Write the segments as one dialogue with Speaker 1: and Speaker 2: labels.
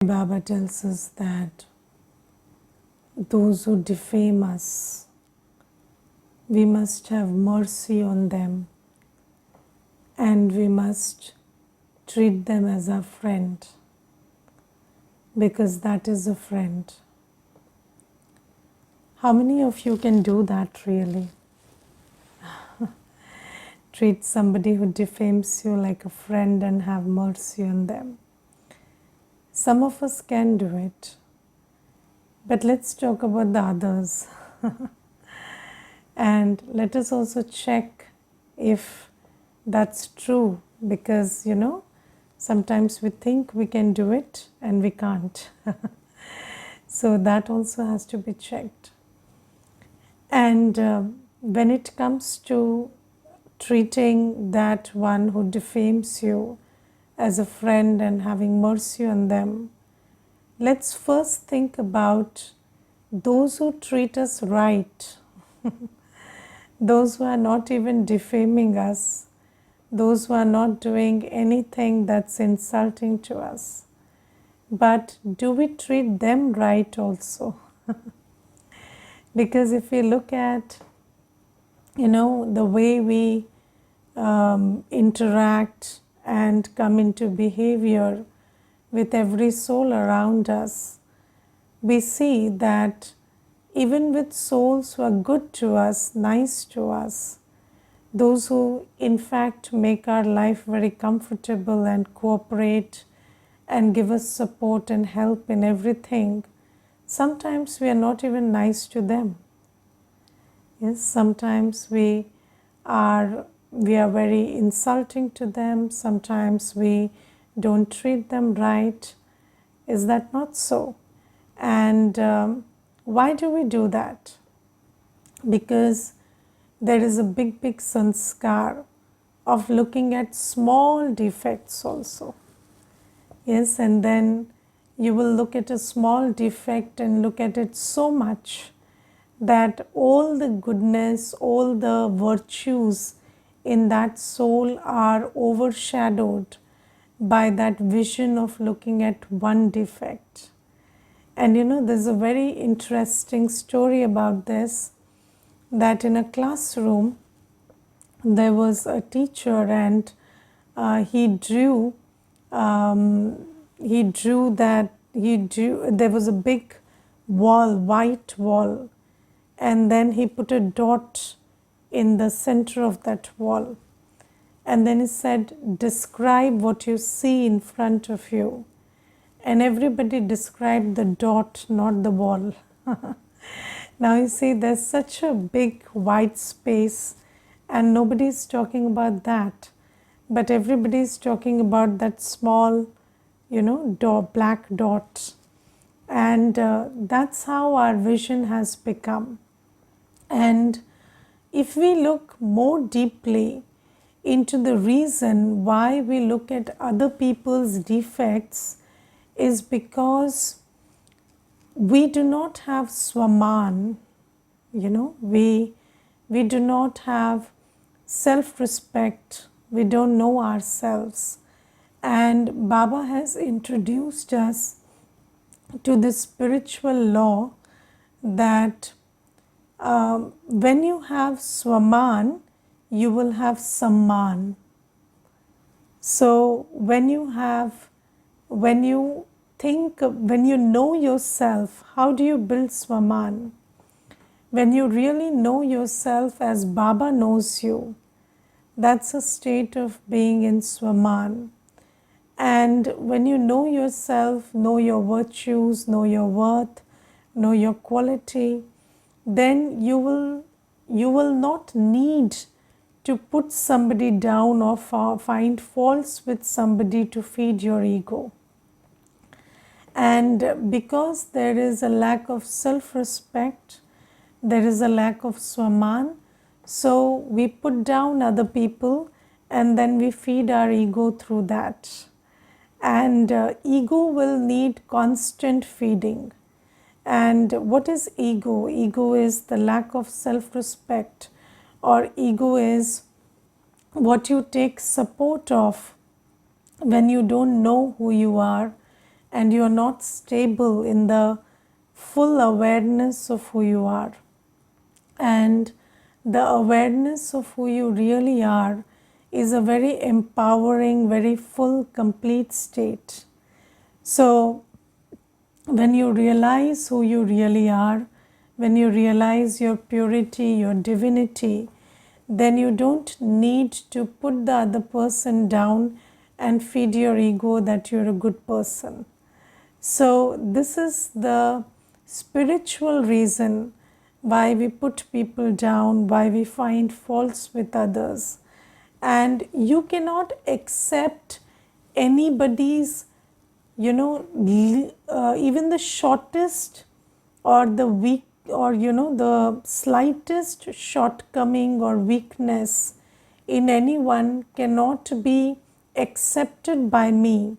Speaker 1: Baba tells us that those who defame us, we must have mercy on them and we must treat them as a friend, because that is a friend. How many of you can do that really? Treat somebody who defames you like a friend and have mercy on them. Some of us can do it, but let's talk about the others. And let us also check if that's true, because sometimes we think we can do it and we can't. So that also has to be checked. And when it comes to treating that one who defames you as a friend and having mercy on them, let's first think about those who treat us right, those who are not even defaming us, those who are not doing anything that's insulting to us. But do we treat them right also? Because if we look at, the way we interact and come into behavior with every soul around us, we see that even with souls who are good to us, nice to us, those who in fact make our life very comfortable and cooperate and give us support and help in everything, sometimes we are not even nice to them. Yes, sometimes we are very insulting to them, sometimes we don't treat them right. Is that not so? And why do we do that? Because there is a big sanskar of looking at small defects also. Yes, and then you will look at a small defect and look at it so much that all the goodness, all the virtues in that soul are overshadowed by that vision of looking at one defect. And there's a very interesting story about this, that in a classroom there was a teacher and he drew there was a big wall, white wall, and then he put a dot in the center of that wall, and then he said, describe what you see in front of you. And everybody described the dot, not the wall. Now you see, there's such a big white space and nobody is talking about that, but everybody is talking about that small black dot. And that's how our vision has become. And if we look more deeply into the reason why we look at other people's defects, is because we do not have Swaman, we do not have self-respect, we don't know ourselves. And Baba has introduced us to this spiritual law that when you have Swaman, you will have Samman. So when you know yourself, how do you build Swaman? When you really know yourself as Baba knows you, that's a state of being in Swaman. And when you know yourself, know your virtues, know your worth, know your quality, then you will not need to put somebody down or find faults with somebody to feed your ego. And because there is a lack of self-respect, there is a lack of Swaman, so we put down other people and then we feed our ego through that. And ego will need constant feeding. And what is ego? Ego is the lack of self-respect, or ego is what you take support of when you don't know who you are and you are not stable in the full awareness of who you are. And the awareness of who you really are is a very empowering, very full, complete state. So, when you realize who you really are, when you realize your purity, your divinity, then you don't need to put the other person down and feed your ego that you're a good person. So, this is the spiritual reason why we put people down, why we find faults with others. And you cannot accept anybody's, even the shortest or the weak, or the slightest shortcoming or weakness in anyone cannot be accepted by me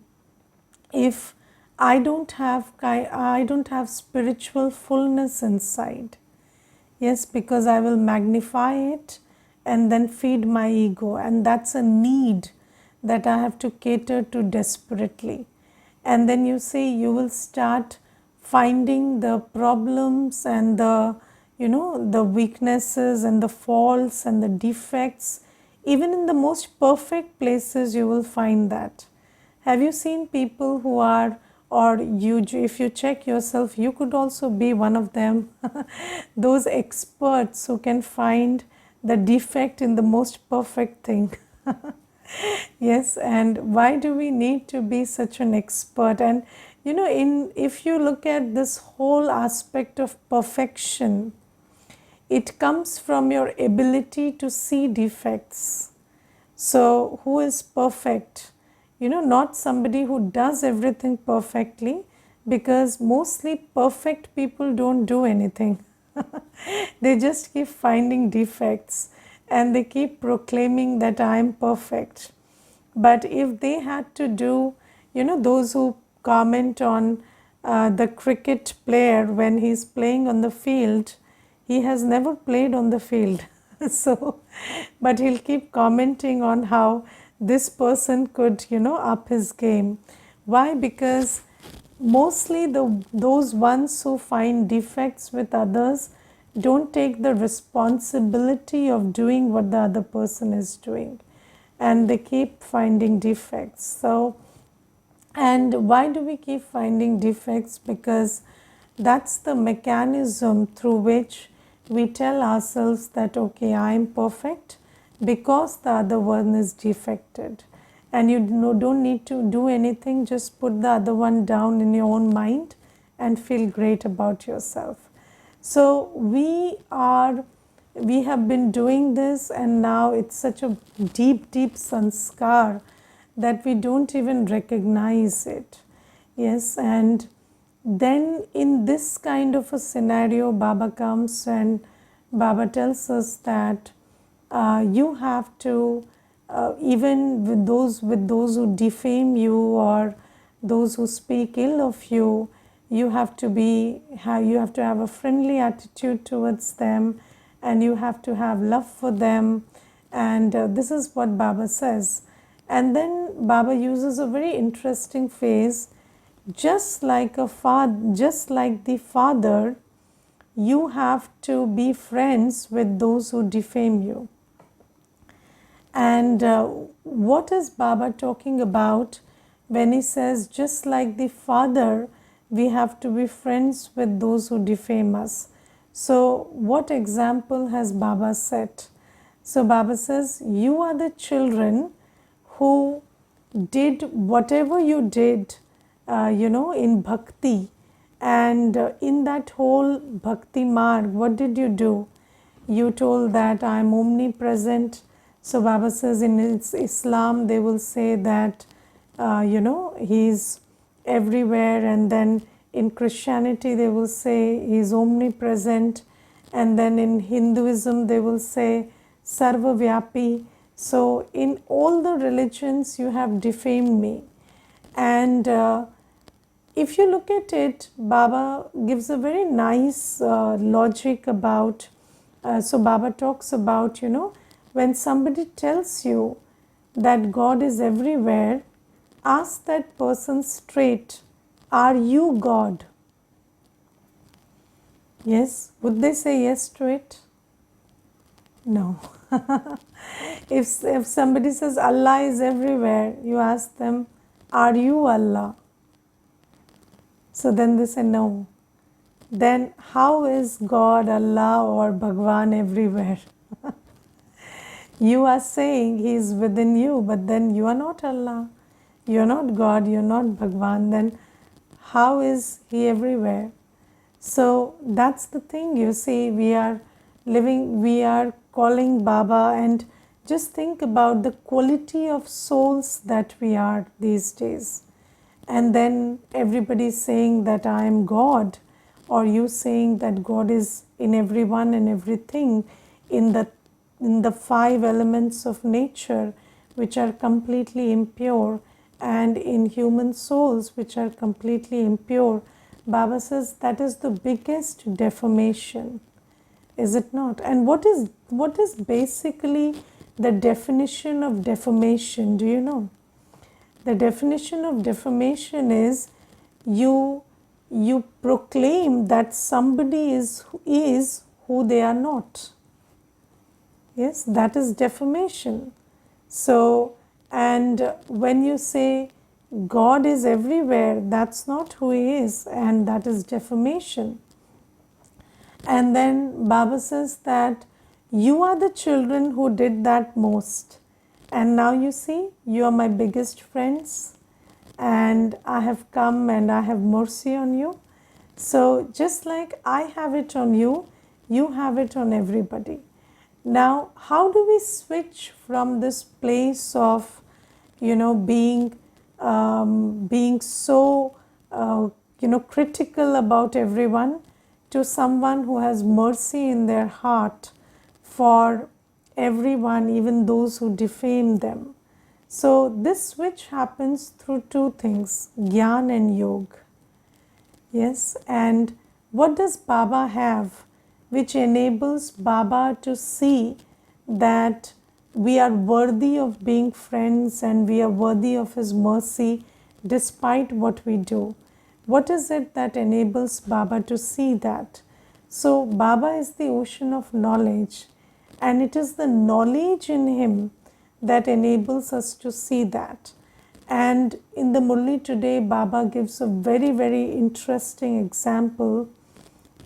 Speaker 1: if I don't have spiritual fullness inside. Yes, because I will magnify it and then feed my ego, and that's a need that I have to cater to desperately. And then you see, you will start finding the problems and the weaknesses and the faults and the defects. Even in the most perfect places, you will find that. Have you seen people who are, or if you check yourself, you could also be one of them, those experts who can find the defect in the most perfect thing. Yes, and why do we need to be such an expert? And if you look at this whole aspect of perfection, it comes from your ability to see defects. So, who is perfect? Not somebody who does everything perfectly, because mostly perfect people don't do anything. They just keep finding defects and they keep proclaiming that I am perfect. But if they had to do, those who comment on the cricket player when he's playing on the field, he has never played on the field. So, but he'll keep commenting on how this person could, up his game. Why? Because mostly those ones who find defects with others don't take the responsibility of doing what the other person is doing, and they keep finding defects. So, and why do we keep finding defects? Because that's the mechanism through which we tell ourselves that, okay, I am perfect because the other one is defected. And you don't need to do anything, just put the other one down in your own mind and feel great about yourself. So we have been doing this, and now it's such a deep sanskar that we don't even recognize it. Yes, and then in this kind of a scenario, Baba comes and Baba tells us that you have to, even with those who defame you or those who speak ill of you, you have to have a friendly attitude towards them, and you have to have love for them. And this is what Baba says. And then Baba uses a very interesting phrase, just like the father, you have to be friends with those who defame you. And what is Baba talking about when he says, just like the father, we have to be friends with those who defame us? So, what example has Baba set? So, Baba says, you are the children who did whatever you did, in bhakti. And in that whole bhakti marg, what did you do? You told that I am omnipresent. So Baba says in Islam, they will say that, He's everywhere. And then in Christianity, they will say He's omnipresent. And then in Hinduism, they will say Sarva Vyapi. So in all the religions, you have defamed me. And if you look at it, Baba gives a very nice logic about, so Baba talks about, when somebody tells you that God is everywhere, ask that person straight, are you God? Yes, would they say yes to it? No. If somebody says Allah is everywhere, you ask them, are you Allah? So then they say no. Then how is God, Allah or Bhagwan everywhere? You are saying He is within you, but then you are not Allah. You are not God, you are not Bhagwan. Then how is He everywhere? So that's the thing, you see, we are calling Baba, and just think about the quality of souls that we are these days. And then everybody is saying that I am God, or you saying that God is in everyone and everything, in the five elements of nature which are completely impure, and in human souls which are completely impure. Baba says that is the biggest deformation, is it not? And what is basically the definition of deformation? Do you know? The definition of deformation is you proclaim that somebody is who they are not. Yes, that is deformation. So, and when you say God is everywhere, that's not who He is, and that is deformation. And then Baba says that you are the children who did that most. And now you see, you are my biggest friends, and I have come and I have mercy on you. So just like I have it on you, you have it on everybody. Now, how do we switch from this place of, being so, critical about everyone, to someone who has mercy in their heart for everyone, even those who defame them? So this switch happens through two things, Gyan and Yog. Yes, and what does Baba have which enables Baba to see that we are worthy of being friends and we are worthy of His mercy despite what we do? What is it that enables Baba to see that? So Baba is the ocean of knowledge, and it is the knowledge in Him that enables us to see that. And in the Murli today, Baba gives a very, very interesting example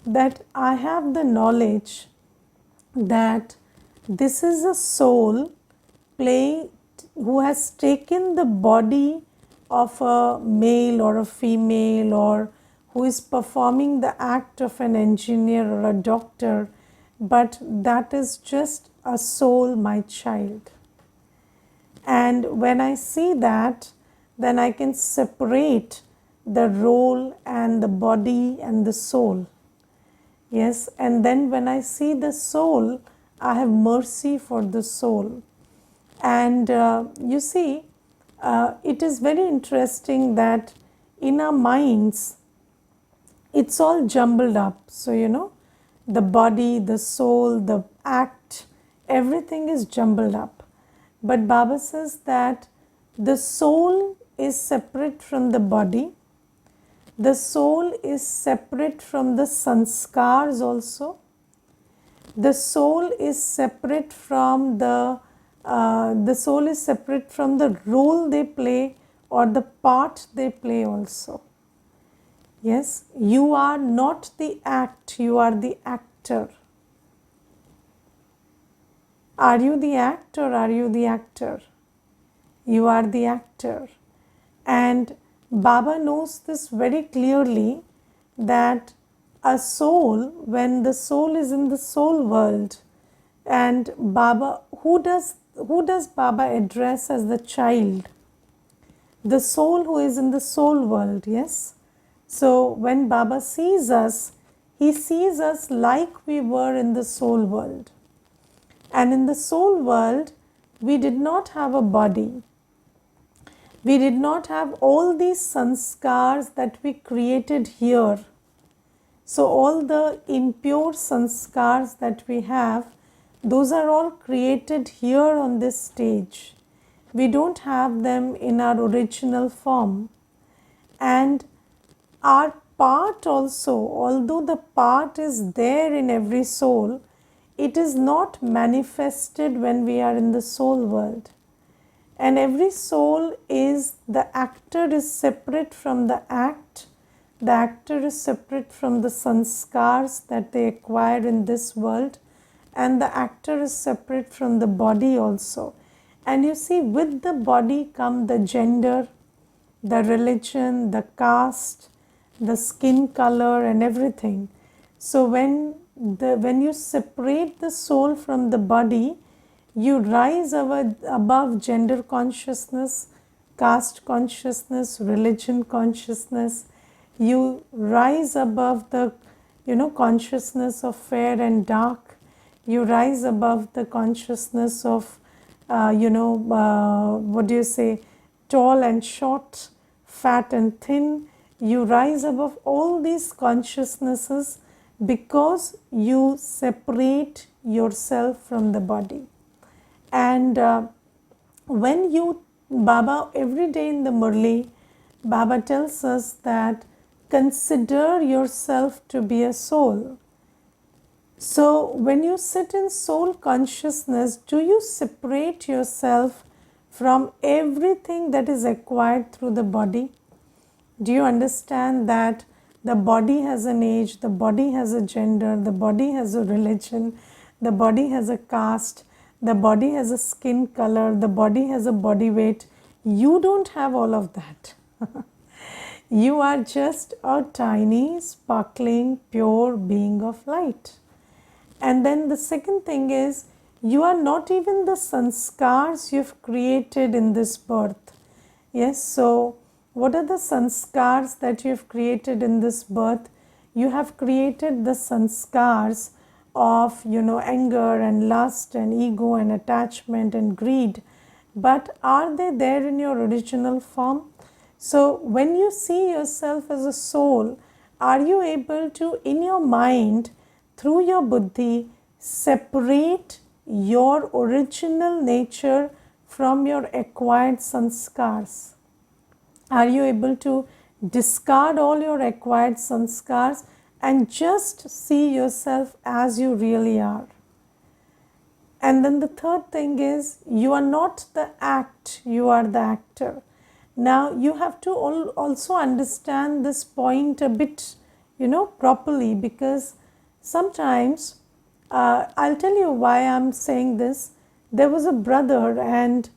Speaker 1: that I have the knowledge that this is a soul who has taken the body of a male or a female, or who is performing the act of an engineer or a doctor, but that is just a soul, my child. And when I see that, then I can separate the role and the body and the soul. Yes, and then when I see the soul, I have mercy for the soul. And you see, it is very interesting that in our minds, it's all jumbled up. So, the body, the soul, the act, everything is jumbled up. But Baba says that the soul is separate from the body. The soul is separate from the sanskars also. The soul is separate from the role they play or the part they play also. Yes, you are not the act, you are the actor. Are you the act or are you the actor? You are the actor. And Baba knows this very clearly, that a soul, when the soul is in the soul world, and Baba, who does Baba address as the child? The soul who is in the soul world, yes? So when Baba sees us, He sees us like we were in the soul world. And in the soul world, we did not have a body. We did not have all these sanskars that we created here. So all the impure sanskars that we have, those are all created here on this stage. We don't have them in our original form. And our part also, although the part is there in every soul, it is not manifested when we are in the soul world. And every soul is, the actor is separate from the act, the actor is separate from the sanskars that they acquire in this world, and the actor is separate from the body also. And you see, with the body come the gender, the religion, the caste, the skin color and everything. So when you separate the soul from the body, you rise above gender consciousness, caste consciousness, religion consciousness. You rise above the consciousness of fair and dark. You rise above the consciousness of what do you say, tall and short, fat and thin. You rise above all these consciousnesses because you separate yourself from the body. And when you, Baba, every day in the Murli, Baba tells us that consider yourself to be a soul. So when you sit in soul consciousness, do you separate yourself from everything that is acquired through the body? Do you understand that the body has an age, the body has a gender, the body has a religion, the body has a caste, the body has a skin color, the body has a body weight? You don't have all of that. You are just a tiny, sparkling, pure being of light. And then the second thing is, you are not even the sanskars you've created in this birth. Yes, so what are the sanskars that you have created in this birth? You have created the sanskars of anger and lust and ego and attachment and greed. But are they there in your original form? So when you see yourself as a soul, are you able to, in your mind, through your buddhi, separate your original nature from your acquired sanskars? Are you able to discard all your acquired sanskars and just see yourself as you really are? And then the third thing is, you are not the act, you are the actor. Now you have to also understand this point a bit, properly, because sometimes, I'll tell you why I'm saying this. There was a brother and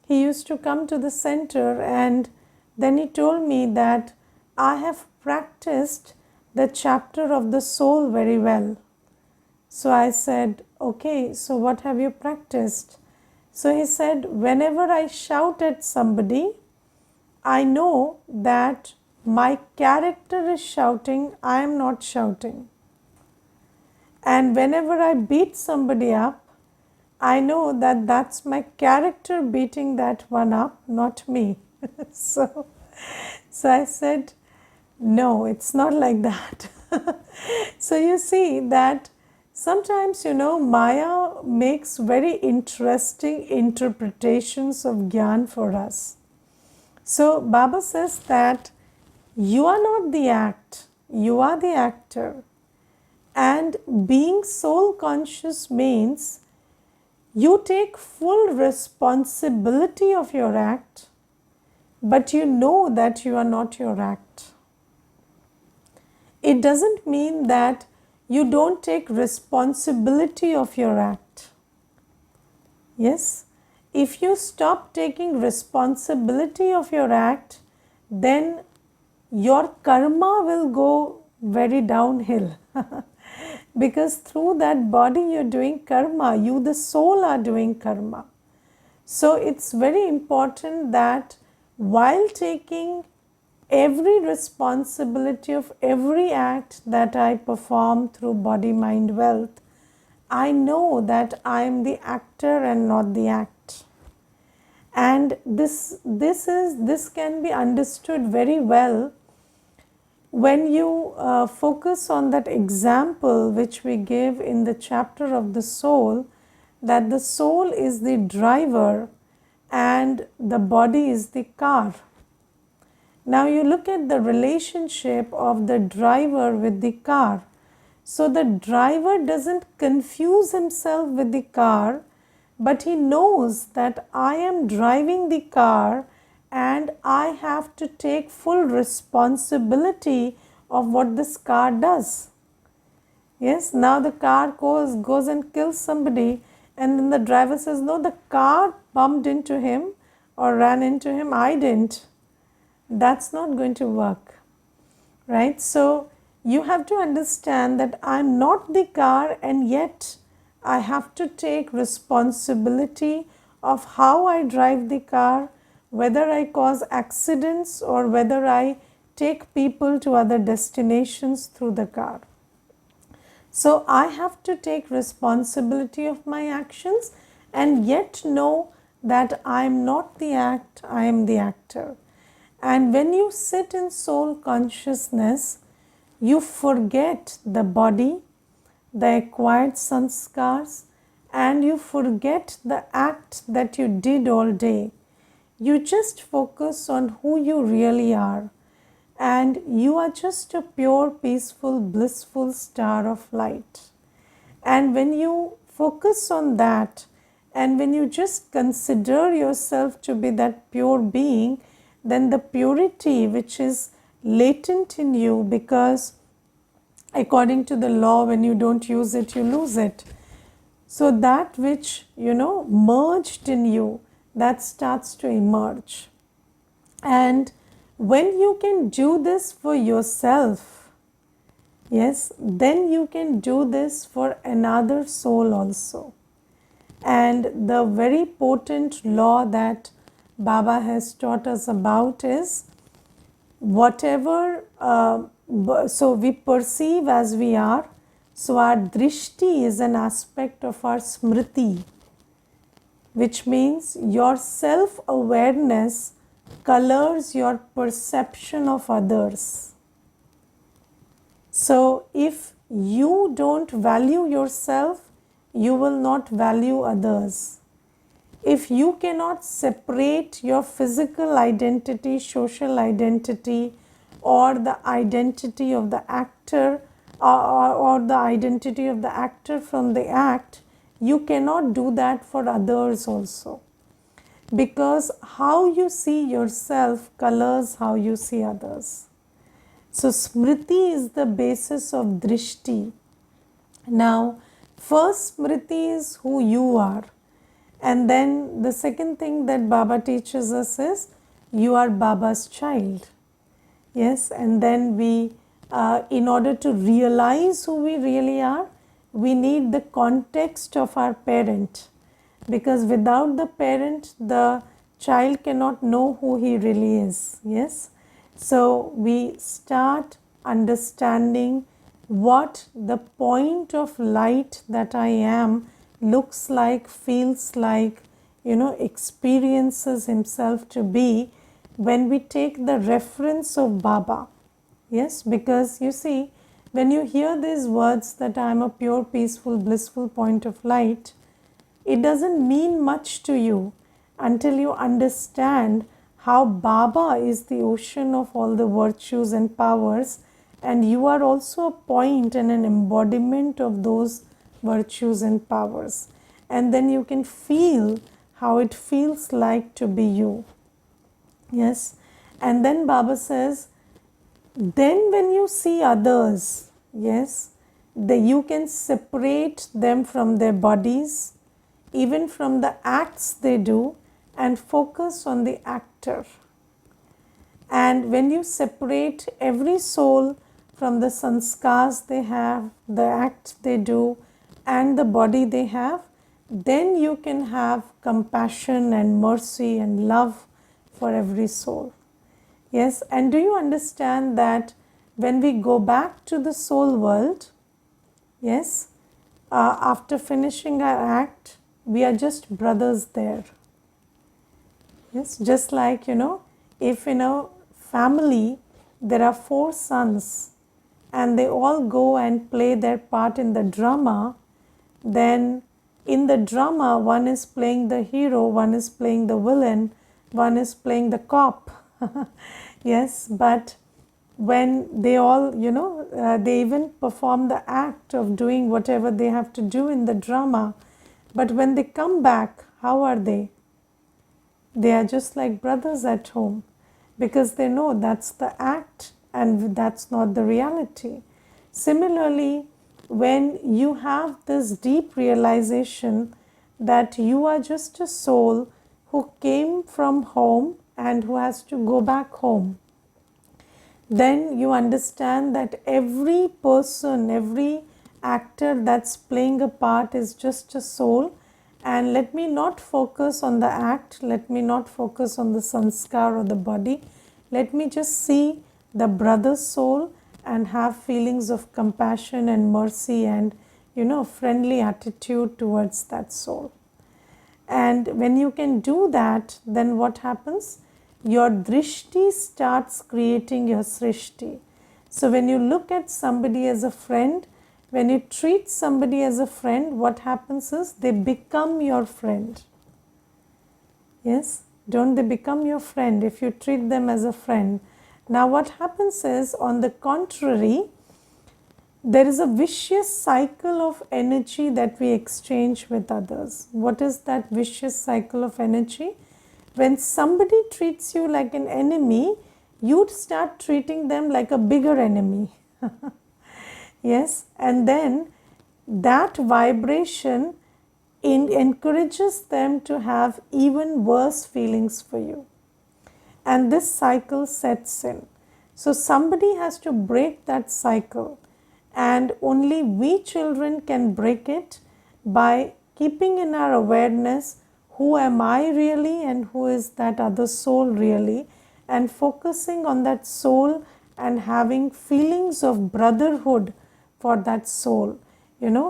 Speaker 1: he used to come to the center, and then he told me that I have practiced the chapter of the soul very well. So I said, okay, so what have you practiced? So he said, whenever I shout at somebody, I know that my character is shouting, I am not shouting. And whenever I beat somebody up, I know that that's my character beating that one up, not me. So I said, no, it's not like that. So you see that sometimes, Maya makes very interesting interpretations of Gyan for us. So Baba says that you are not the act, you are the actor. And being soul conscious means you take full responsibility of your act, but you know that you are not your act. It doesn't mean that you don't take responsibility of your act. Yes, if you stop taking responsibility of your act, then your karma will go very downhill. Because through that body you're doing karma, you the soul are doing karma. So it's very important that while taking every responsibility of every act that I perform through body, mind, wealth, I know that I am the actor and not the act. And this can be understood very well when you focus on that example which we give in the chapter of the soul, that the soul is the driver and the body is the car. Now you look at the relationship of the driver with the car. So the driver doesn't confuse himself with the car, but he knows that I am driving the car and I have to take full responsibility of what this car does. Yes, now the car goes and kills somebody, and then the driver says, no, the car bumped into him or ran into him, I didn't. That's not going to work, right? So you have to understand that I'm not the car, and yet I have to take responsibility of how I drive the car, whether I cause accidents or whether I take people to other destinations through the car. So I have to take responsibility of my actions and yet know that I am not the act, I am the actor. And when you sit in soul consciousness, you forget the body, the acquired sanskars, and you forget the act that you did all day. You just focus on who you really are, and you are just a pure, peaceful, blissful star of light. And when you focus on that, and when you just consider yourself to be that pure being, then the purity which is latent in you, because according to the law, when you don't use it, you lose it. So that which, merged in you, that starts to emerge. And when you can do this for yourself, yes, then you can do this for another soul also. And the very potent law that Baba has taught us about is whatever, so we perceive as we are, so our drishti is an aspect of our smriti, which means your self-awareness colors your perception of others. So if you don't value yourself, you will not value others. If you cannot separate your physical identity, social identity, or the identity of the actor, or the identity of the actor from the act, you cannot do that for others also. Because how you see yourself colors how you see others. So smriti is the basis of drishti. Now, first smriti is who you are. And then the second thing that Baba teaches us is you are Baba's child. Yes, and then we, in order to realize who we really are, we need the context of our parent. Because without the parent, the child cannot know who he really is. Yes, so we start understanding what the point of light that I am looks like, feels like, experiences himself to be when we take the reference of Baba. Yes, because you see, when you hear these words that I am a pure, peaceful, blissful point of light, it doesn't mean much to you until you understand how Baba is the ocean of all the virtues and powers, and you are also a point and an embodiment of those virtues and powers. And then you can feel how it feels like to be you. Yes, and then Baba says, then when you see others, yes, you can separate them from their bodies, even from the acts they do, and focus on the actor. And when you separate every soul from the sanskars they have, the act they do, and the body they have, then you can have compassion and mercy and love for every soul. Yes, and do you understand that when we go back to the soul world, yes, after finishing our act, we are just brothers there. Yes, just like, if in a family there are 4 sons and they all go and play their part in the drama, then in the drama one is playing the hero, one is playing the villain, one is playing the cop. Yes, but when they all, they even perform the act of doing whatever they have to do in the drama. But when they come back, how are they? They are just like brothers at home, because they know that's the act and that's not the reality. Similarly, when you have this deep realization that you are just a soul who came from home and who has to go back home, then you understand that every person, every actor that's playing a part is just a soul. And let me not focus on the act, let me not focus on the sanskar or the body. Let me just see the brother's soul and have feelings of compassion and mercy and, friendly attitude towards that soul. And when you can do that, then what happens? Your drishti starts creating your srishti. So when you look at somebody as a friend, when you treat somebody as a friend, what happens is they become your friend. Yes? Don't they become your friend if you treat them as a friend? Now what happens is, on the contrary, there is a vicious cycle of energy that we exchange with others. What is that vicious cycle of energy? When somebody treats you like an enemy, you'd start treating them like a bigger enemy. Yes, and then that vibration encourages them to have even worse feelings for you. And this cycle sets in. So somebody has to break that cycle, and only we children can break it by keeping in our awareness who am I really and who is that other soul really, and focusing on that soul and having feelings of brotherhood for that soul,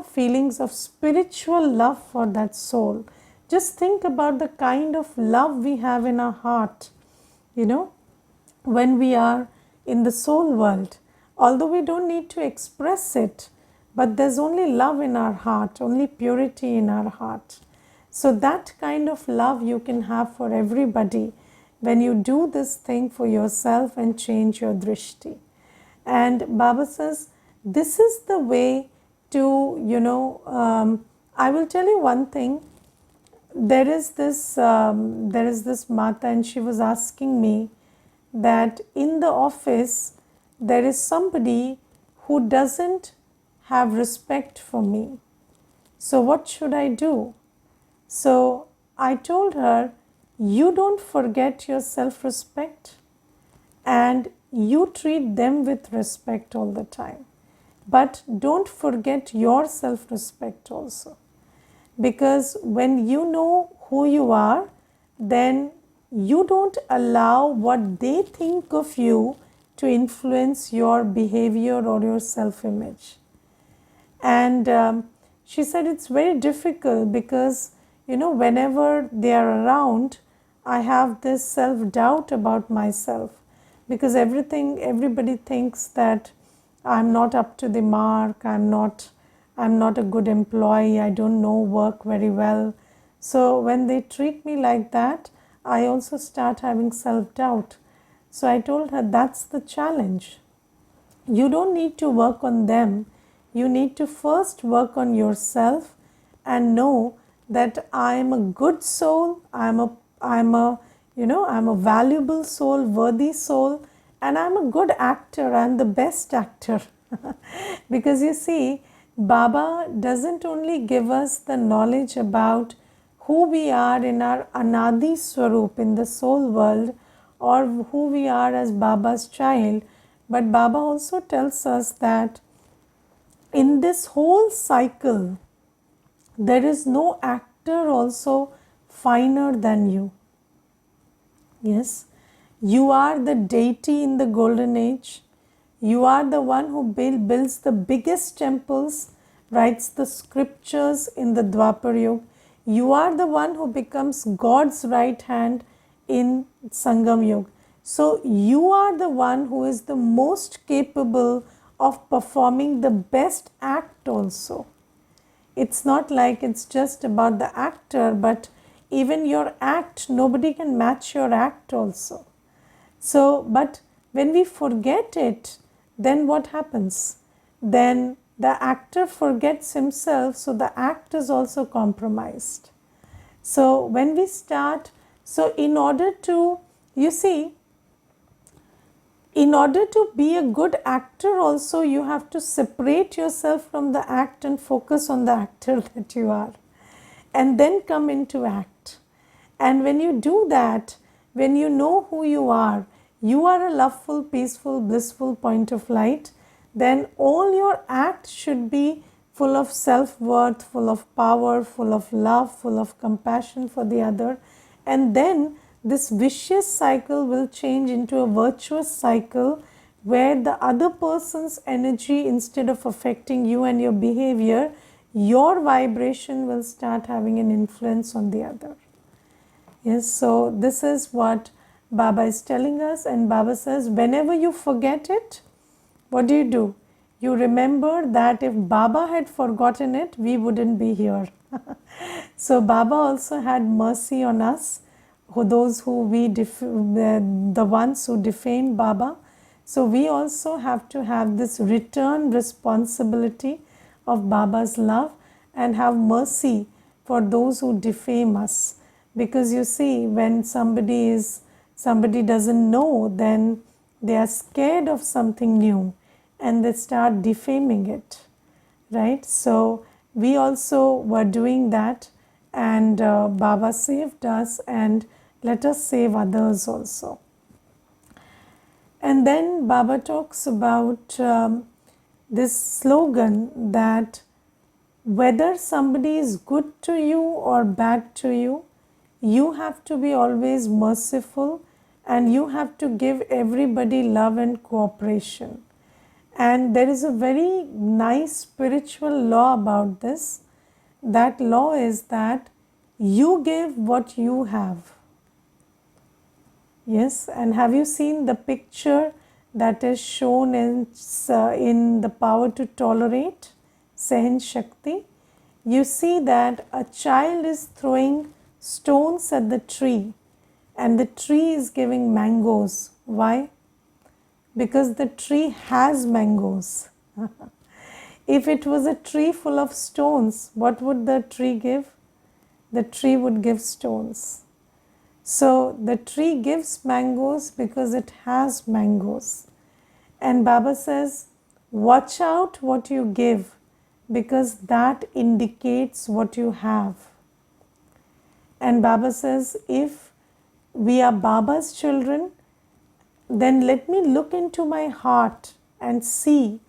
Speaker 1: feelings of spiritual love for that soul. Just think about the kind of love we have in our heart, when we are in the soul world. Although we don't need to express it, but there's only love in our heart, only purity in our heart. So that kind of love you can have for everybody when you do this thing for yourself and change your drishti. And Baba says, this is the way to, I will tell you one thing. There is this Mata, and she was asking me that in the office there is somebody who doesn't have respect for me. So what should I do? So I told her, you don't forget your self-respect and you treat them with respect all the time. But don't forget your self-respect also. Because when you know who you are, then you don't allow what they think of you to influence your behavior or your self-image. And she said it's very difficult because, whenever they are around, I have this self-doubt about myself, because everybody thinks that I'm not up to the mark, I'm not a good employee, I don't know work very well. So when they treat me like that, I also start having self-doubt. So I told her, that's the challenge. You don't need to work on them. You need to first work on yourself and know that I am a good soul, I'm a valuable soul, worthy soul, and I'm a good actor, I'm the best actor. Because you see, Baba doesn't only give us the knowledge about who we are in our Anadi Swarup in the soul world, or who we are as Baba's child, but Baba also tells us that in this whole cycle, there is no actor also finer than you. Yes, you are the deity in the golden age. You are the one who builds the biggest temples, writes the scriptures in the Dwapar Yuga. You are the one who becomes God's right hand in Sangam Yuga. So you are the one who is the most capable of performing the best act also. It's not like it's just about the actor, but even your act, nobody can match your act also. So, but when we forget it, then what happens? Then the actor forgets himself, so the act is also compromised. So, when we start, so in order to, you see, in order to be a good actor also, you have to separate yourself from the act and focus on the actor that you are, and then come into act. And when you do that, when you know who you are a loveful, peaceful, blissful point of light, then all your act should be full of self-worth, full of power, full of love, full of compassion for the other. And then this vicious cycle will change into a virtuous cycle where the other person's energy, instead of affecting you and your behavior, your vibration will start having an influence on the other. Yes, so this is what Baba is telling us, and Baba says, whenever you forget it, what do? You remember that if Baba had forgotten it, we wouldn't be here. So Baba also had mercy on us, those who the ones who defamed Baba. So we also have to have this return responsibility of Baba's love and have mercy for those who defame us. Because you see, when somebody doesn't know, then they are scared of something new and they start defaming it, right? So we also were doing that, and Baba saved us, and let us save others also. And then Baba talks about this slogan that whether somebody is good to you or bad to you, you have to be always merciful, and you have to give everybody love and cooperation. And there is a very nice spiritual law about this. That law is that you give what you have. Yes, and have you seen the picture that is shown in the power to tolerate, Sehen Shakti? You see that a child is throwing stones at the tree, and the tree is giving mangoes. Why? Because the tree has mangoes. If it was a tree full of stones, what would the tree give? The tree would give stones. So the tree gives mangoes because it has mangoes. And Baba says, watch out what you give, because that indicates what you have. And Baba says, if we are Baba's children, then let me look into my heart and see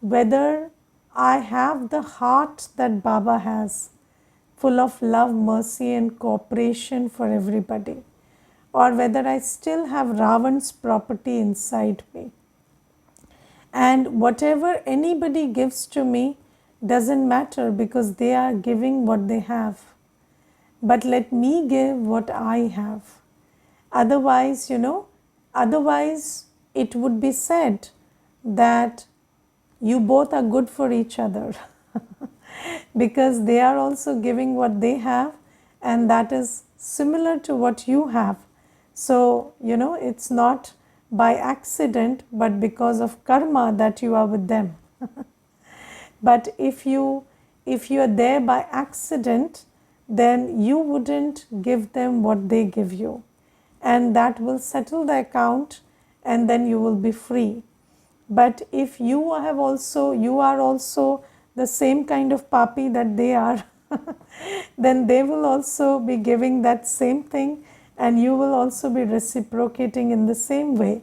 Speaker 1: whether I have the heart that Baba has, full of love, mercy and cooperation for everybody, or whether I still have Ravan's property inside me. And whatever anybody gives to me doesn't matter, because they are giving what they have. But let me give what I have. Otherwise, otherwise it would be said that you both are good for each other because they are also giving what they have, and that is similar to what you have. So, it's not by accident, but because of karma that you are with them. But if you are there by accident, then you wouldn't give them what they give you, and that will settle the account, and then you will be free. But if you are also the same kind of papi that they are, then they will also be giving that same thing, and you will also be reciprocating in the same way.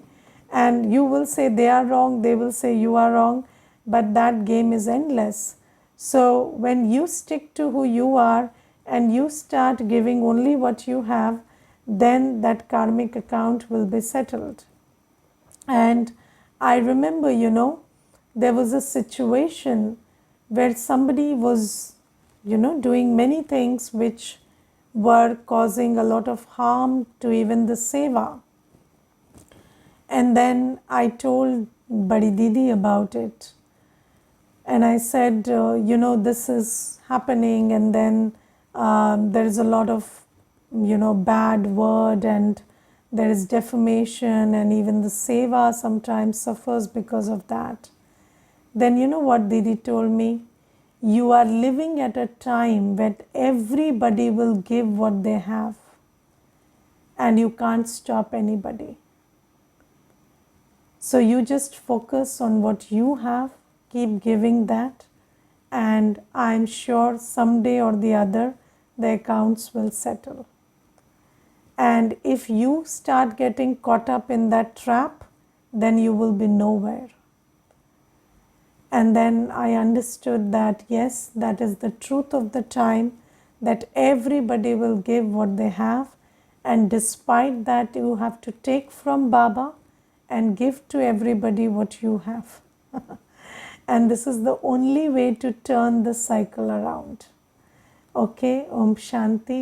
Speaker 1: And you will say they are wrong, they will say you are wrong, but that game is endless. So when you stick to who you are and you start giving only what you have, then that karmic account will be settled. And I remember, there was a situation where somebody was, doing many things which were causing a lot of harm to even the seva. And then I told Badi Didi about it. And I said, this is happening, and then there is a lot of, bad word, and there is defamation, and even the seva sometimes suffers because of that. Then you know what Didi told me? You are living at a time when everybody will give what they have, and you can't stop anybody. So you just focus on what you have, keep giving that, and I'm sure someday or the other the accounts will settle. And if you start getting caught up in that trap, then you will be nowhere. And then I understood that yes, that is the truth of the time, that everybody will give what they have, and despite that you have to take from Baba and give to everybody what you have. And this is the only way to turn the cycle around. Okay, Om Shanti.